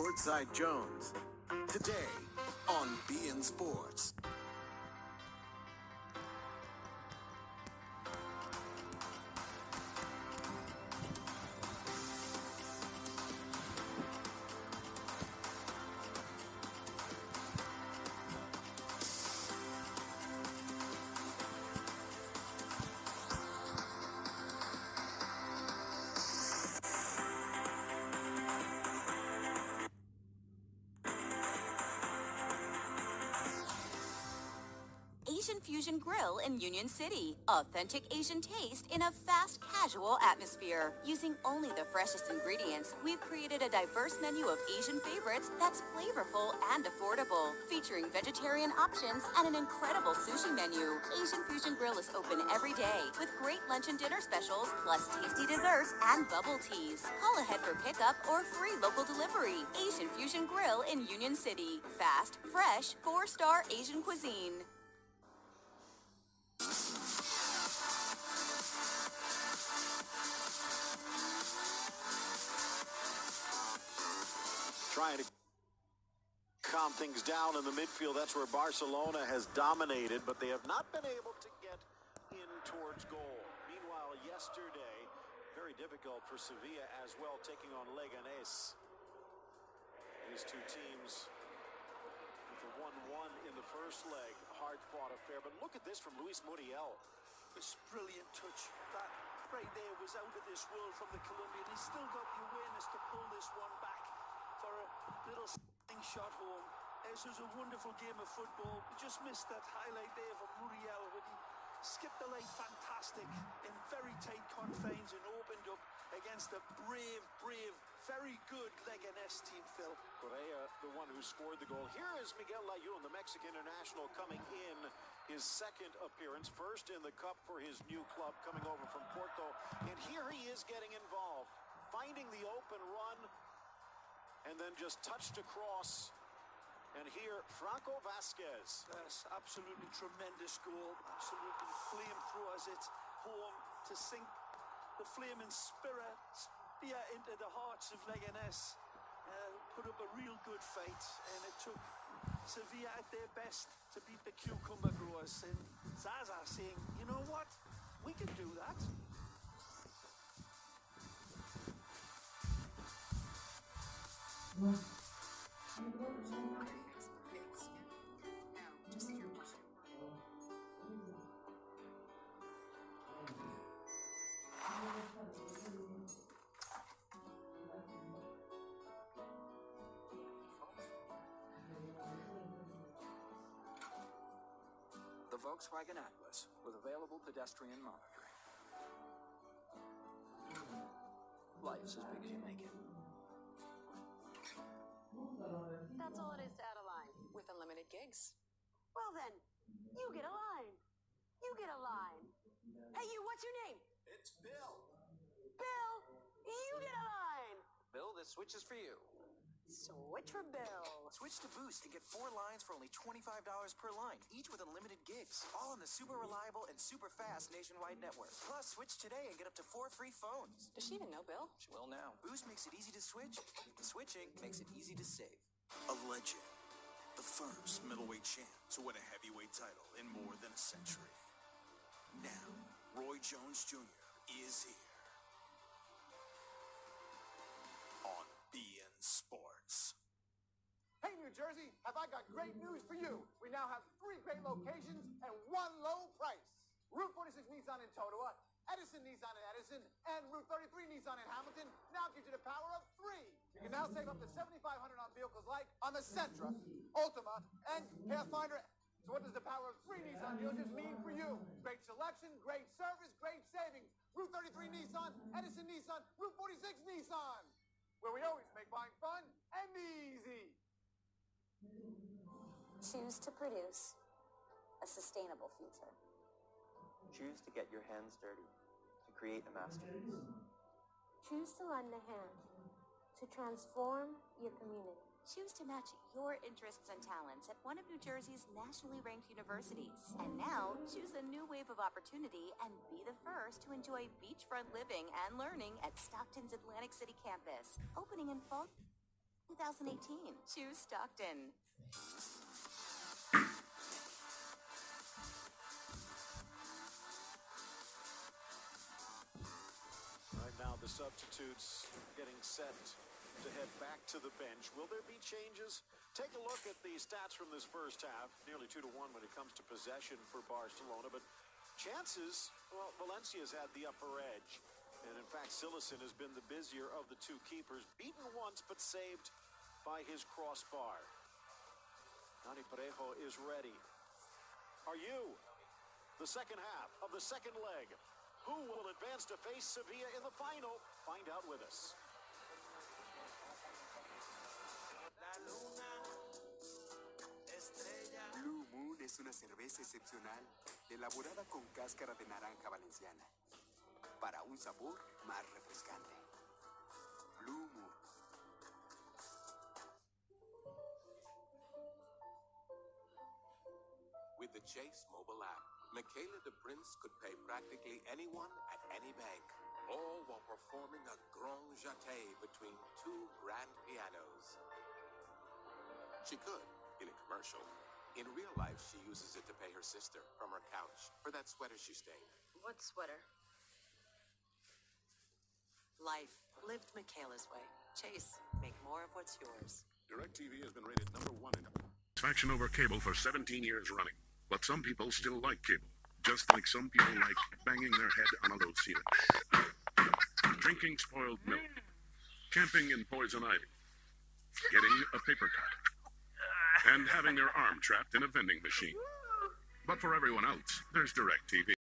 Courtside Jones. Today on Be in Sports. Asian Fusion Grill in Union City. Authentic Asian taste in a fast, casual atmosphere. Using only the freshest ingredients, we've created a diverse menu of Asian favorites that's flavorful and affordable, featuring vegetarian options and an incredible sushi menu. Asian Fusion Grill is open every day with great lunch and dinner specials, plus tasty desserts and bubble teas. Call ahead for pickup or free local delivery. Asian Fusion Grill in Union City. Fast, fresh, 4-star Asian cuisine. Trying to calm things down in the midfield. That's where Barcelona has dominated, but they have not been able to get in towards goal. Meanwhile, yesterday, very difficult for Sevilla as well, taking on Leganés. These two teams with a 1-1 in the first leg. Hard-fought affair, but look at this from Luis Muriel. This brilliant touch. That right there was out of this world from the Colombian. He's still got the awareness to pull this one back for a little shot home. This was a wonderful game of football. We just missed that highlight there from Muriel when he skipped the leg fantastic in very tight confines and opened up against a brave, very good Leganés team, Phil. Correa, the one who scored the goal. Here is Miguel Layún, the Mexican international, coming in his second appearance, first in the cup for his new club, coming over from Porto. And here he is getting involved, finding the open run, and then just touched across. And here, Franco Vasquez. Yes, absolutely tremendous goal. Absolutely flamethrowers it home to sink the flaming spear into the hearts of Leganés. Put up a real good fight, and it took Sevilla at their best to beat the cucumber growers. And Zaza saying, you know what? We can do that. The Volkswagen Atlas with available pedestrian monitoring. Life's as big as you make it. That's all it is to add a line with unlimited gigs. Well then, you get a line. You get a line. Hey you, what's your name? It's Bill. Bill, you get a line. Bill, this switch is for you. Switch for Bill. Switch to Boost and get 4 lines for only $25 per line, each with unlimited gigs. All on the super reliable and super fast nationwide network. Plus, switch today and get up to 4 free phones. Does she even know Bill? She will now. Boost makes it easy to switch. Switching makes it easy to save. A legend. The first middleweight champ to win a heavyweight title in more than a century. Now, Roy Jones Jr. is here. On Be in Sports. Hey, New Jersey, have I got great news for you. We now have 3 great locations and 1 low price. Route 46 Nissan in Totowa, Edison Nissan in Edison, and Route 33 Nissan in Hamilton now gives you the power of 3. You can now save up to $7,500 on vehicles like on the Sentra, Ultima, and Pathfinder. So what does the power of 3 Nissan dealerships mean for you? Great selection, great service, great savings. Route 33 Nissan, Edison Nissan, Route 46 Nissan, where we always make buying fun and easy. Choose to produce a sustainable future. Choose to get your hands dirty to create a masterpiece. Choose to lend a hand to transform your community. Choose to match your interests and talents at one of New Jersey's nationally ranked universities. And now, choose a new wave of opportunity and be the first to enjoy beachfront living and learning at Stockton's Atlantic City campus, opening in fall. 2018. Choose Stockton. Right now, the substitutes getting set to head back to the bench. Will there be changes? Take a look at the stats from this first half. Nearly 2-1 when it comes to possession for Barcelona, but chances, well, Valencia's had the upper edge. And in fact, Sillison has been the busier of the two keepers. Beaten once, but saved by his crossbar. Nani Parejo is ready. Are you? The second half of the second leg. Who will advance to face Sevilla in the final? Find out with us. Blue Moon es una cerveza excepcional elaborada con cáscara de naranja valenciana para un sabor más refrescante. Blue Moon. With the Chase mobile app, Michaela de Prince could pay practically anyone at any bank, all while performing a grand jeté between two grand pianos. She could, in a commercial. In real life, she uses it to pay her sister from her couch for that sweater she stained. What sweater? Life lived Michaela's way. Chase, make more of what's yours. DirecTV has been rated #1 in satisfaction over cable for 17 years running. But some people still like cable, just like some people like banging their head on a low ceiling. Drinking spoiled milk, camping in poison ivy, getting a paper cut, and having their arm trapped in a vending machine. But for everyone else, there's DirecTV.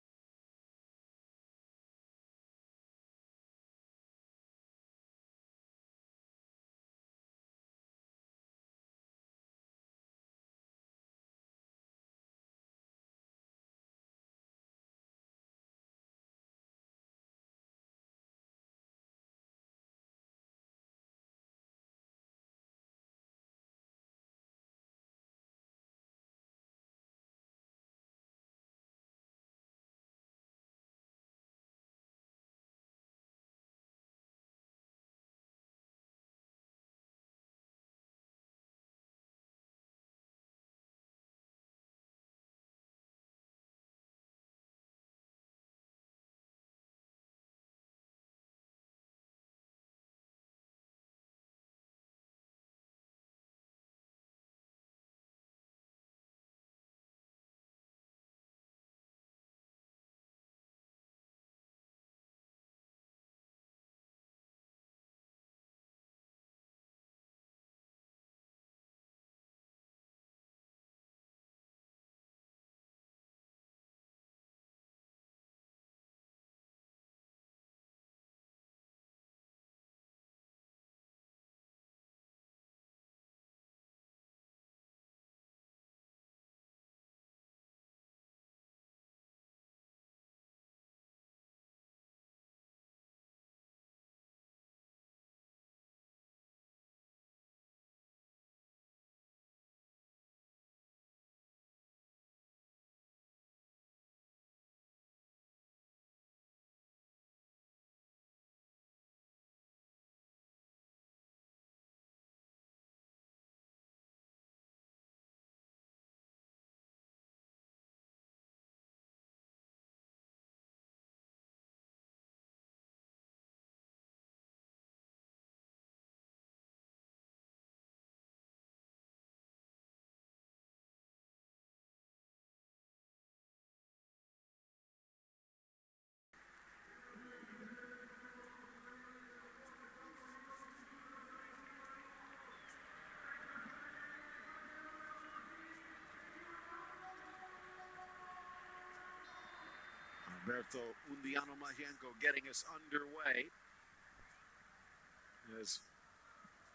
Alberto Undiano Mayenko getting us underway. Has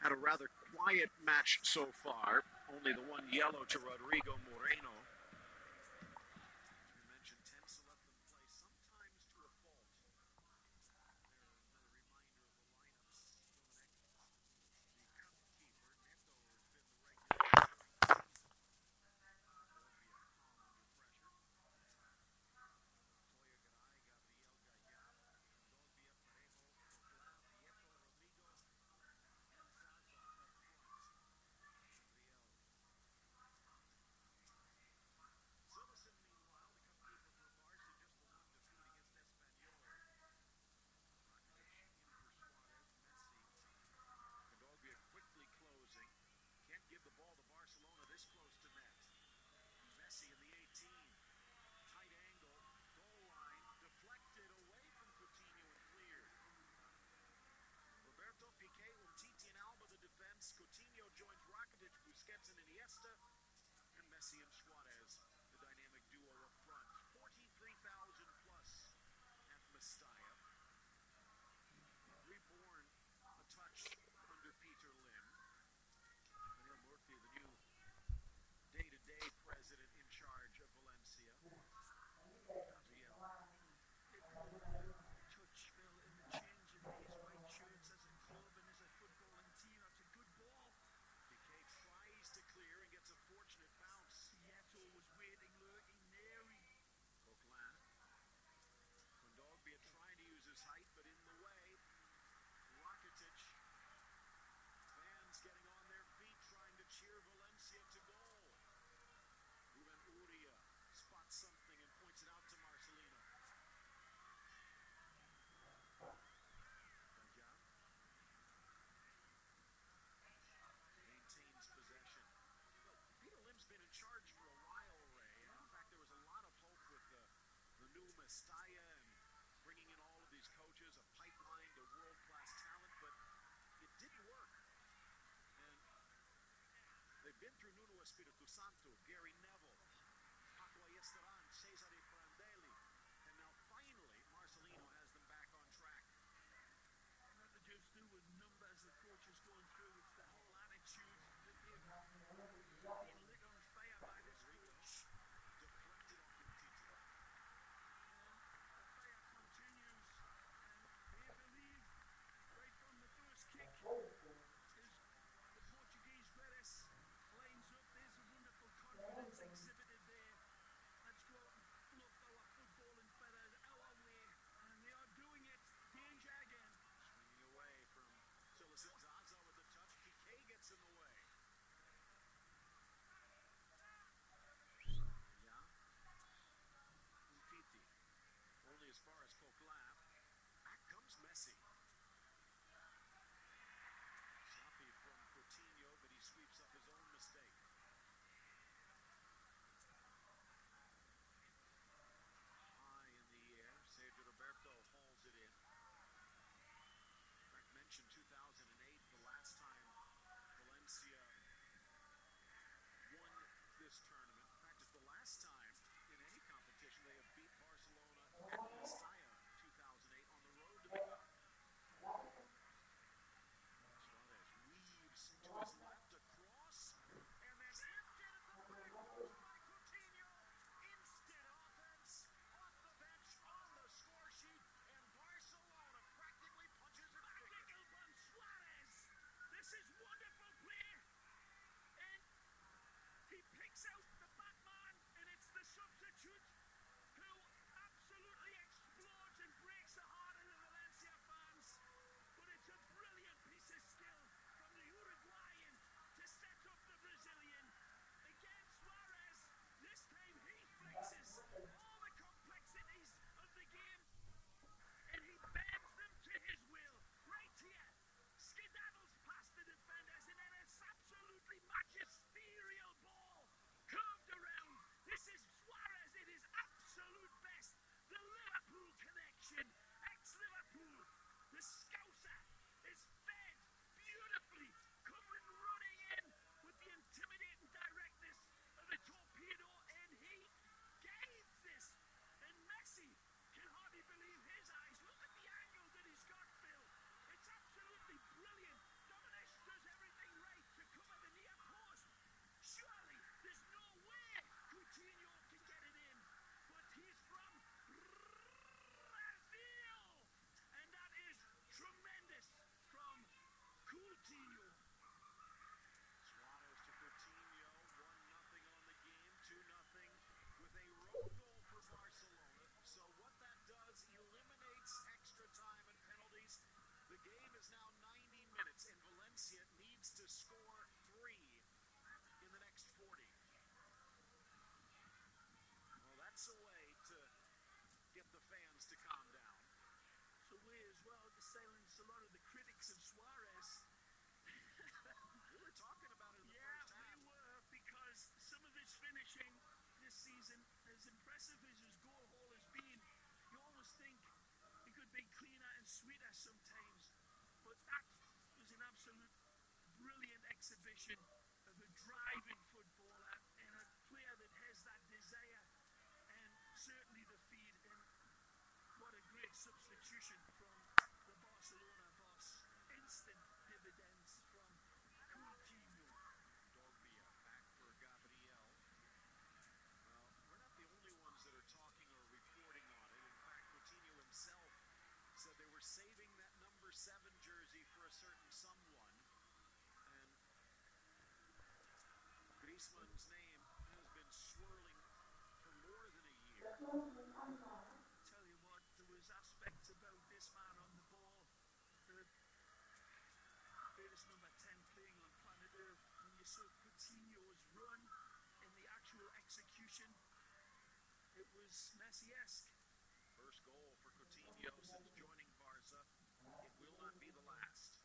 had a rather quiet match so far. Only the one yellow to Rodrigo Moreno. You mentioned tense to let them play, sometimes to a fault. Busquets and Iniesta, and Messi and Suarez, the dynamic duo up front. 43,000 plus at Mestalla. Reborn a touch under Peter Lim. Anil Murthy, the new day-to-day president in charge of Valencia. Touch fell in the change in these white shirts as a club and as a footballing team. That's a good ball. Piqué tries to clear and gets a fortunate bounce. Seattle was waiting, lurking, nary. Coquelin. Kondogbia trying to use his height, but in the way. Rakitic. Fans getting on their feet, trying to cheer Valencia to goal. Ruben Uria spots something and points it out to Marcelino. Bagikan maintains possession. Well, Peter Lim's been in charge for a while, Ray. And in fact, there was a lot of hope with the new Mestalla and bringing in all of these coaches, a pipeline to world-class talent, but it didn't work. And they've been through Nuno Espirito Santo, Gary Neville, Paco Ayestaran, Cesare Prandelli, and now finally Marcelino has them back on track. Not to just do with numbers the coach is going through, it's the whole attitude that they've been lit on fire by this coach. Deflected off in Tito. And the fire continues, and they believe right from the first kick is the Portuguese Perez lines up. There's a wonderful confidence exhibited there. Let's go out and look our football and Perez our way, and they are doing it. Danger again. Swinging away from Sillicin Zaza with the touch. Piqué gets in the way. Yeah. Umtiti. Only as far as Coquelin. Back comes Messi. Sloppy from Coutinho, but he sweeps up his own mistake. High in the air, Sergio Roberto hauls it in. In fact, mentioned 2008, the last time Valencia won this tournament. In fact, it's the last time in any competition they have beat Barcelona at Mestalla 2008 on the road to the cup. Suarez weaves to his left, across, and then lifted at the back post by Coutinho. Instant offense, off the bench, on the score sheet, and Barcelona practically punches its ticket. From Suarez. This is wonderful play, and he picks out the back man, and it's the substitute who absolutely explodes and breaks the heart of the Valencia fans. But it's a brilliant piece of skill from the Uruguayan to set up the Brazilian. Again, Suarez, this time he flexes all the complexities of the game, and he bends them to his will. Right here, skedaddles past the defenders, and then it's absolutely magisterial ball curved around. This is Suarez at his absolute best. The Liverpool connection, ex-Liverpool. The Scouser is fed beautifully, coming running in with the intimidating directness of a torpedo, and he gains this. And Messi can hardly believe his eyes. Look at the angle that he's got, Phil. It's absolutely brilliant. Dominic does everything right to cover the near post. Surely there's no way Coutinho can get it in, but he's from Brazil, and that is tremendous from Coutinho. Suarez to Coutinho, 1-0 on the game, 2-0 with a road goal for Barcelona. So what that does, eliminates extra time and penalties. The game is now 90 minutes, and Valencia needs to score 3 in the next 40. Well, that's a way to get the fans to calm down. It's a way as well to silence a lot of the critics of Suarez. We were talking about it in the first half. We were, because some of his finishing this season, as impressive as his goal haul has been, you always think he could be cleaner and sweeter sometimes. But that was an absolute brilliant exhibition of a driving footballer and a player that has that desire and certainly the feed. And what a great substitution from the Barcelona boss. Instant dividends from Coutinho. Dogbia back for Gabriel. Well, we're not the only ones that are talking or reporting on it. In fact, Coutinho himself said they were saving that number 7 jersey for a certain someone. And Griezmann's name has been swirling for more than a year. Tell you what, there was aspects about this man on the ball. The greatest number 10 playing on planet Earth. When you saw Coutinho's run in the actual execution, it was Messi-esque. First goal for Coutinho since joining Barca. It will not be the last.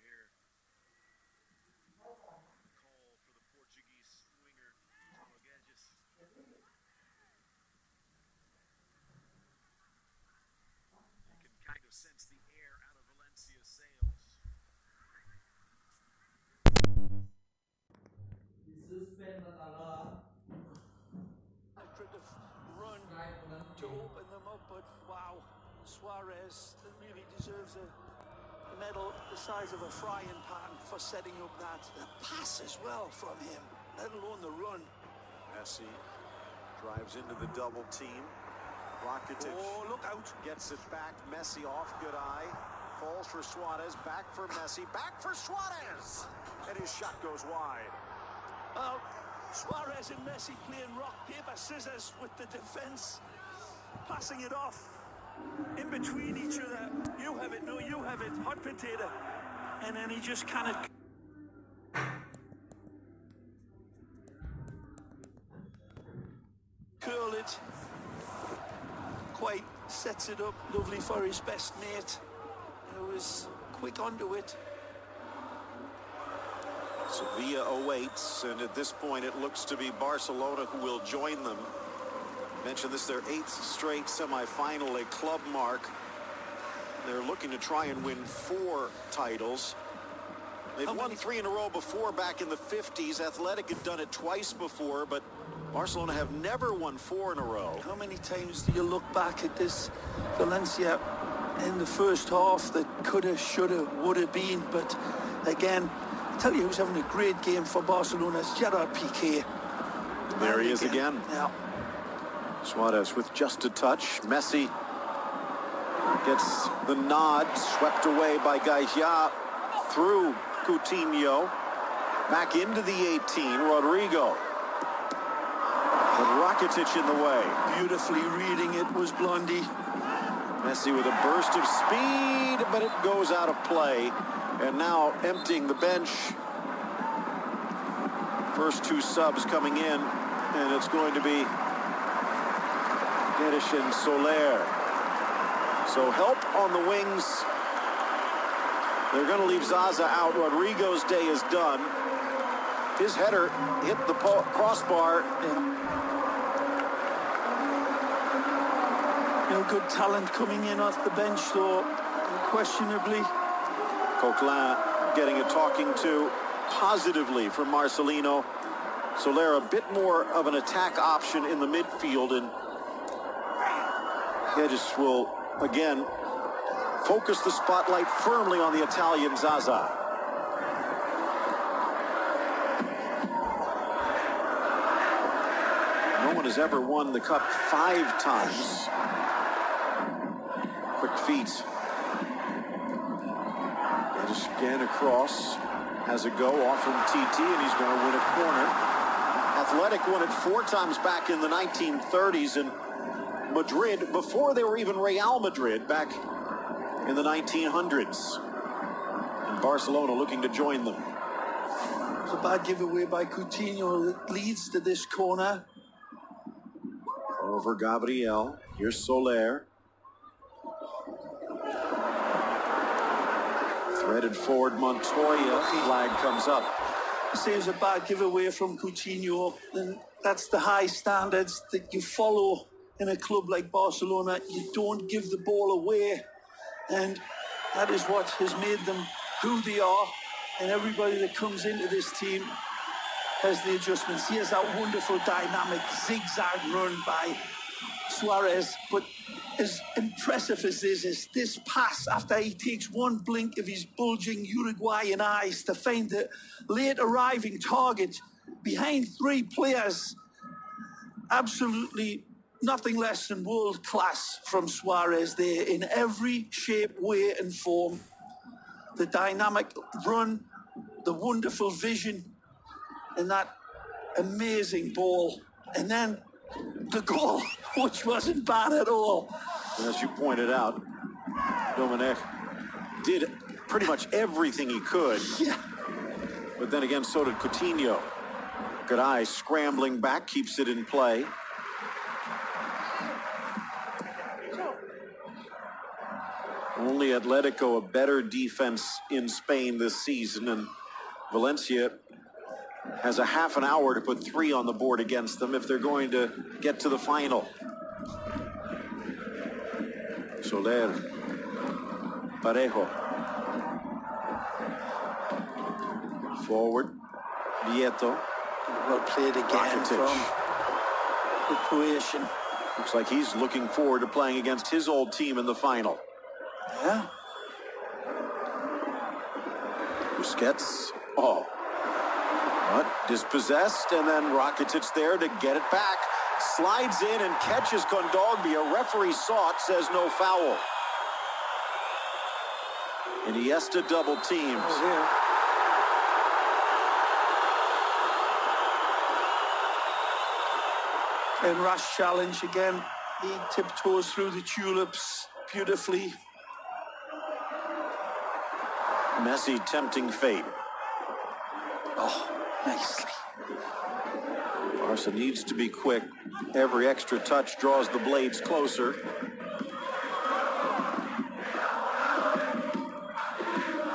Here. Call for the Portuguese winger, Paulo Guedes. You can kind of sense the air out of Valencia's sails. Run to open them up, but wow, Suarez really deserves a medal the size of a frying pan for setting up that. The pass as well from him, let alone the run. Messi drives into the double team. Rakitic look out. Gets it back. Messi off, good eye. Falls for Suarez, back for Messi, back for Suarez! And his shot goes wide. Well, Suarez and Messi playing rock, paper, scissors with the defense. Passing it off in between each other. You have it, no, you have it. Hot potato. And then he just kind of... curl it. Quite sets it up lovely for his best mate. It was quick onto it. Sevilla awaits, and at this point it looks to be Barcelona who will join them. Mentioned this, their 8th straight semifinal, a club mark. They're looking to try and win 4 titles. They've won 3 in a row before back in the 50s. Athletic had done it twice before, but Barcelona have never won 4 in a row. How many times do you look back at this Valencia in the first half that coulda, shoulda, woulda been? But again, I tell you who's having a great game for Barcelona is Gerard Piqué. There he is again. Yeah. Suarez with just a touch. Messi gets the nod, swept away by Gaia through Coutinho. Back into the 18, Rodrigo. But Rakitic in the way. Beautifully reading it was Blondie. Messi with a burst of speed, but it goes out of play. And now emptying the bench. First 2 subs coming in, and it's going to be Guedes and Soler. So help on the wings. They're going to leave Zaza out. Rodrigo's day is done. His header hit the crossbar. No good talent coming in off the bench, though, unquestionably. Coquelin getting a talking to positively from Marcelino. Soler a bit more of an attack option in the midfield, and Guedes will again focus the spotlight firmly on the Italian Zaza. No one has ever won the cup 5 times. Quick feet. Guedes again across. Has a go off from TT, and he's going to win a corner. Athletic won it 4 times back in the 1930s, and Madrid, before they were even Real Madrid, back in the 1900s. And Barcelona looking to join them. It's a bad giveaway by Coutinho that leads to this corner. Over Gabriel. Here's Soler. Threaded forward Montoya. Flag comes up. Say it's a bad giveaway from Coutinho, and that's the high standards that you follow in a club like Barcelona. You don't give the ball away, and That is what has made them who they are, and everybody that comes into this team has the adjustments. Here's that wonderful dynamic zigzag run by Suarez, but as impressive as this is, this pass after he takes one blink of his bulging Uruguayan eyes to find the late arriving target behind three players, absolutely nothing less than world class from Suarez there in every shape, way and form. The dynamic run, the wonderful vision, and that amazing ball. And then the goal, which wasn't bad at all. And as you pointed out, Dominic did pretty much everything he could. Yeah. But then again, so did Coutinho. Good eye, scrambling back, keeps it in play. Only Atletico a better defense in Spain this season, and Valencia has a half an hour to put 3 on the board against them if they're going to get to the final. Soler, Parejo, forward, Vieto. Well played again from the Croatian. Looks like he's looking forward to playing against his old team in the final. Yeah. Busquets. Oh. But dispossessed, and then Rakitic there to get it back. Slides in and catches Kondogbia. A referee saw it, says no foul. Iniesta double teams. Oh, yeah. And rash challenge again. He tiptoes through the tulips beautifully. Messi tempting fate. Oh, nicely. Barca needs to be quick. Every extra touch draws the blades closer.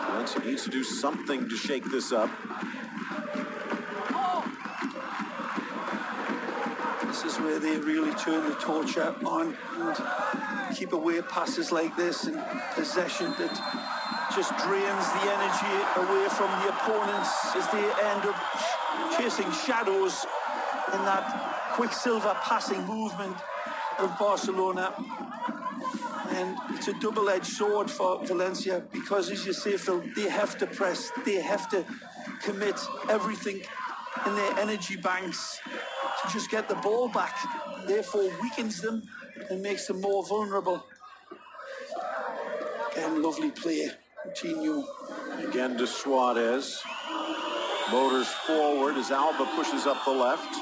Valencia needs to do something to shake this up. This is where they really turn the torch on and keep away passes like this and possession that just drains the energy away from the opponents as they end up chasing shadows in that quicksilver passing movement of Barcelona. And it's a double-edged sword for Valencia because, as you say, Phil, they have to press, they have to commit everything in their energy banks to just get the ball back, therefore weakens them and makes them more vulnerable. Again, lovely play. Coutinho. Again to Suarez. Motors forward as Alba pushes up the left.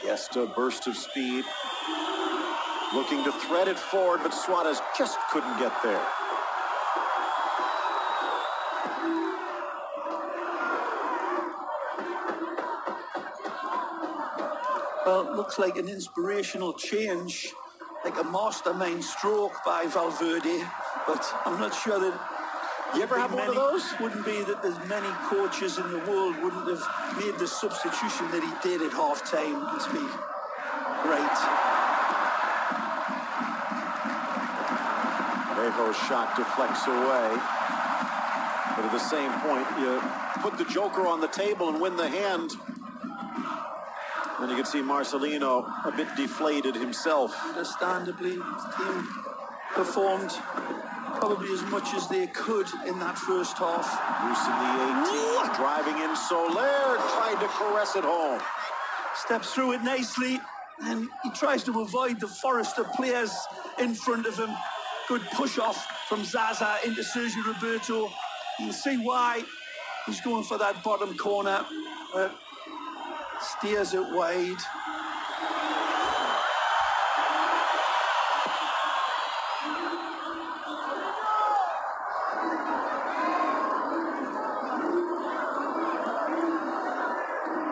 Iniesta, burst of speed. Looking to thread it forward, but Suarez just couldn't get there. Well, it looks like an inspirational change, like a mastermind stroke by Valverde, but I'm not sure that... You ever have one of those? Wouldn't be that there's many coaches in the world wouldn't have made the substitution that he did at half-time. To be great. Parejo's shot deflects away. But at the same point, you put the joker on the table and win the hand. And you can see Marcelino a bit deflated himself. Understandably, his team performed probably as much as they could in that first half. Loose in the 18, driving in Soler, tried to caress it home. Steps through it nicely, and he tries to avoid the forest of players in front of him. Good push-off from Zaza into Sergio Roberto. You can see why he's going for that bottom corner. Steers it wide.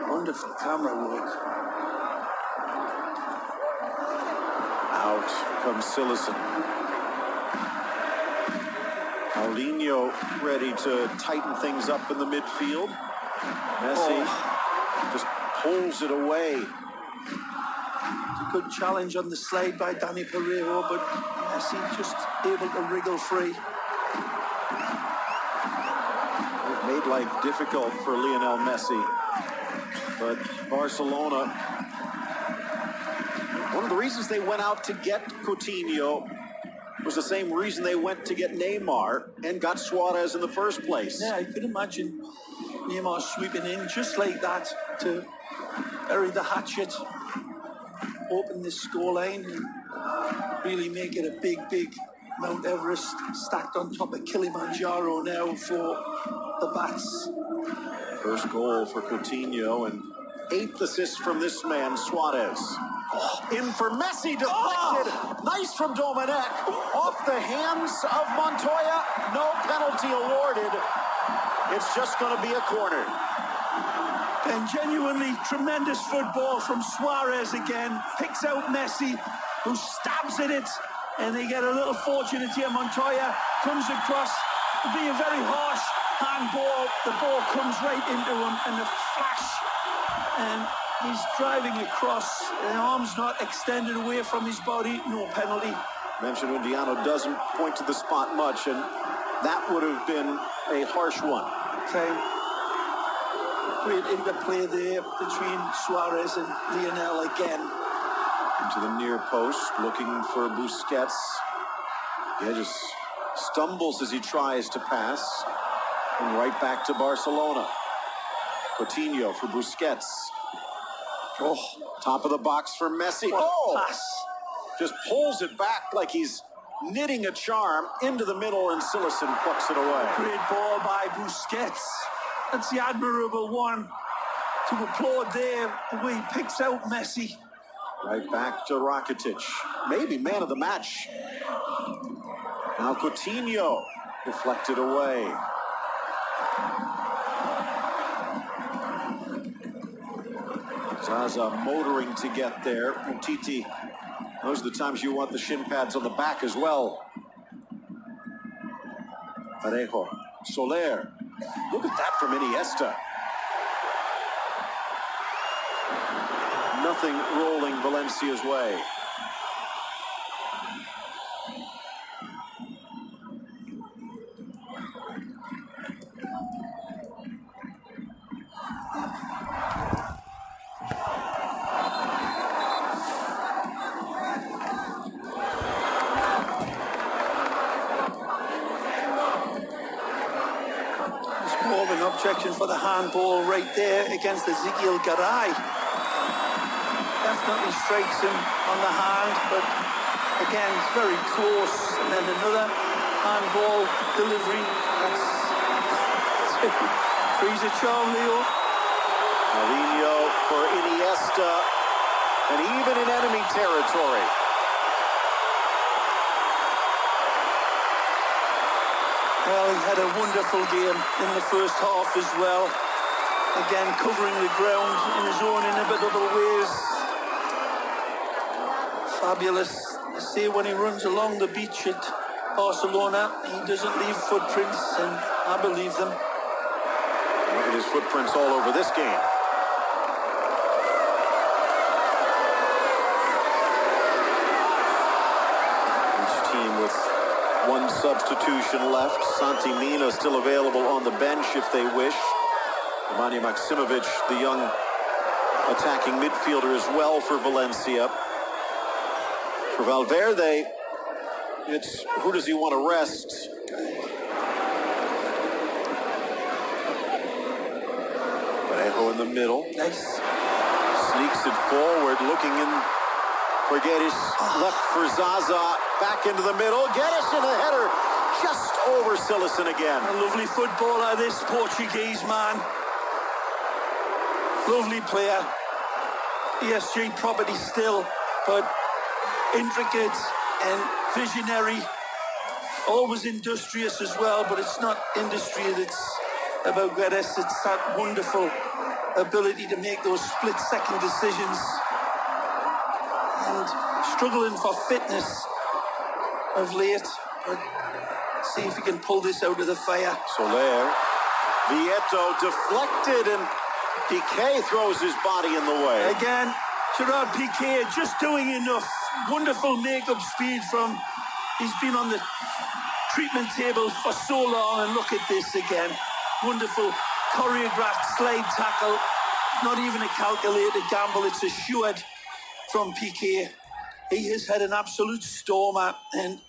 Wonderful camera work. Out comes Sillison. Paulinho ready to tighten things up in the midfield. Messi just pulls it away. It's a good challenge on the slide by Dani Parejo, but Messi just able to wriggle free. They've made life difficult for Lionel Messi. But Barcelona, one of the reasons they went out to get Coutinho was the same reason they went to get Neymar and got Suarez in the first place. Yeah, I could imagine Neymar sweeping in just like that to bury the hatchet, open this scoreline, and really make it a big, big Mount Everest stacked on top of Kilimanjaro now for the Bats. First goal for Coutinho and 8th assist from this man, Suarez. In for Messi, deflected. Nice from Dominic. Off the hands of Montoya. No penalty awarded. It's just going to be a corner. And genuinely tremendous football from Suarez again. Picks out Messi, who stabs at it. And they get a little fortunate here. Montoya comes across. It'll be a very harsh handball. The ball comes right into him, and the flash. And he's driving across. The arm's not extended away from his body. No penalty. Mentioned Undiano doesn't point to the spot much, and that would have been a harsh one. Okay. Great interplay there between Suarez and Lionel again. Into the near post, looking for Busquets. Yeah, just stumbles as he tries to pass. And right back to Barcelona. Coutinho for Busquets. Oh, top of the box for Messi. Oh, pass. Just pulls it back like he's knitting a charm into the middle, and Silesen plucks it away. Great ball by Busquets. That's the admirable one to applaud there, the way he picks out Messi. Right back to Rakitic. Maybe man of the match. Now Coutinho deflected away. Zaza motoring to get there. Umtiti, those are the times you want the shin pads on the back as well. Parejo, Soler. Look at that from Iniesta. Nothing rolling Valencia's way. More of an objection for the handball right there against Ezekiel Garay. Definitely strikes him on the hand, but again, it's very close. And then another handball delivery. That's frees a charm, Leo. Mourinho for Iniesta, and even in enemy territory. Well, he had a wonderful game in the first half as well. Again, covering the ground in his own inimitable ways. Fabulous. You see, when he runs along the beach at Barcelona, he doesn't leave footprints, and I believe them. Look at his footprints all over this game. Each team with one substitution left. Santi Mina still available on the bench if they wish. Nemanja Maksimovic, the young attacking midfielder as well for Valencia. For Valverde, it's who does he want to rest? Parejo in the middle. Nice. Sneaks it forward, looking in for Guedes. Left for Zaza. Back into the middle. Guedes in a header. Just over Silesen again. A lovely footballer, this Portuguese man. Lovely player. PSG property still, but intricate and visionary. Always industrious as well, but it's not industry that's about Guedes. It's that wonderful ability to make those split-second decisions. And struggling for fitness of late, but see if he can pull this out of the fire. Soler. Vieto deflected, and Piqué throws his body in the way. Again, Gerard Piqué just doing enough. Wonderful makeup speed from He's been on the treatment table for so long, and look at this again. Wonderful choreographed slide tackle. Not even a calculated gamble, it's assured from Piqué. He has had an absolute stormer and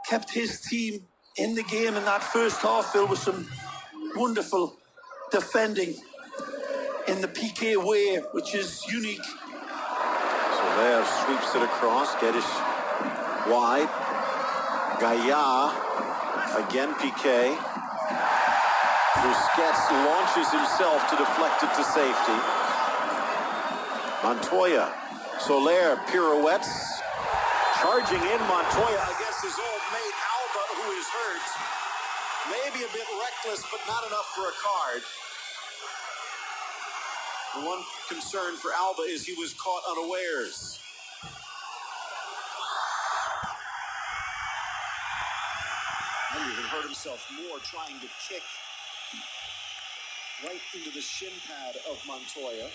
kept his team in the game in that first half, Phil, with some wonderful defending in the Piqué way, which is unique. Soler sweeps it across, Geddes wide. Gaia, again Piqué. Busquets launches himself to deflect it to safety. Montoya, Soler pirouettes. Charging in Montoya against his old mate Alba, who is hurt. Maybe a bit reckless, but not enough for a card. The one concern for Alba is he was caught unawares. He even hurt himself more trying to kick right into the shin pad of Montoya.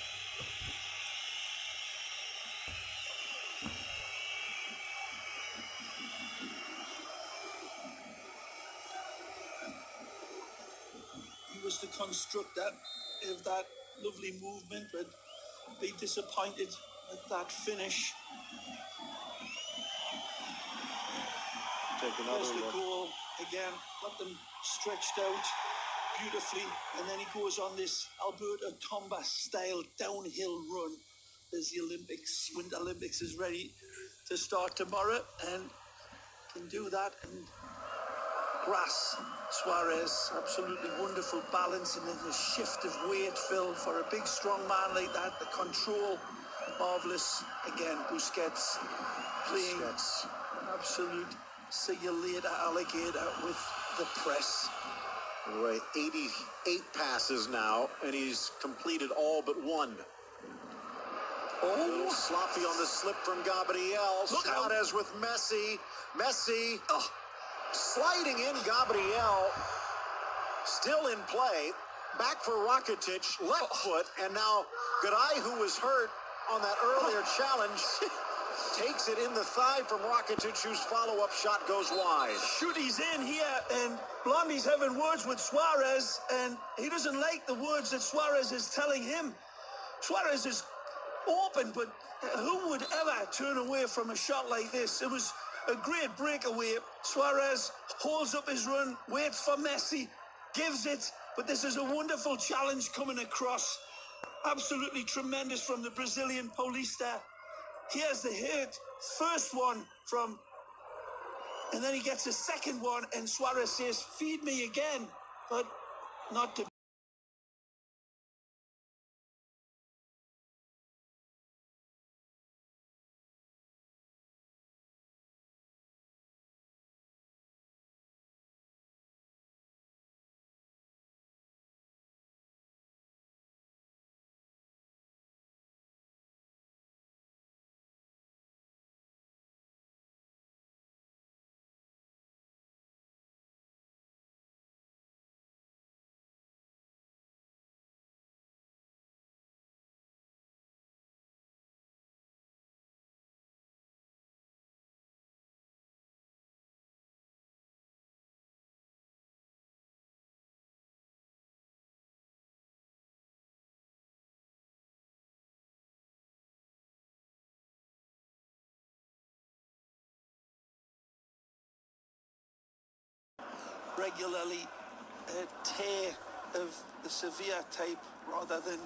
He was the constructor of that lovely movement, but be disappointed at that finish. Take another There's the look. goal again, got them stretched out beautifully, and then he goes on this Alberto Tomba style downhill run as the Winter Olympics is ready to start tomorrow, and can do that and grass. Suarez, absolutely wonderful balance, and then the shift of weight, Phil, for a big strong man like that. The control, marvelous. Again, Busquets playing an absolute see you later alligator with the press. Anyway, 88 passes now, and he's completed all but one. Oh, sloppy on the slip from Gabriel. Suarez with Messi. Messi sliding in. Gabriel still in play. Back for Rakitic, left foot, and now Garay, who was hurt on that earlier challenge, takes it in the thigh from Rakitic, whose follow-up shot goes wide. Shoot, he's in here, and Blondie's having words with Suarez, and he doesn't like the words that Suarez is telling him. Suarez is open, but who would ever turn away from a shot like this? It was a great breakaway. Suarez holds up his run, waits for Messi, gives it, but this is a wonderful challenge coming across. Absolutely tremendous from the Brazilian Paulista. Here's the hit, first one from, and then he gets a second one, and Suarez says, feed me again, but not to. Regularly a tear of the severe type rather than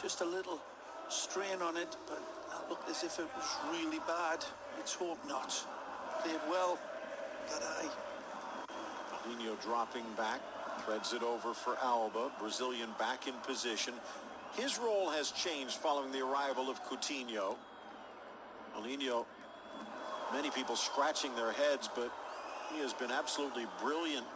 just a little strain on it, but that looked as if it was really bad. Let's hope not. Played well, Garay. Nino dropping back, threads it over for Alba. Brazilian back in position. His role has changed following the arrival of Coutinho. Nino, many people scratching their heads, but he has been absolutely brilliant.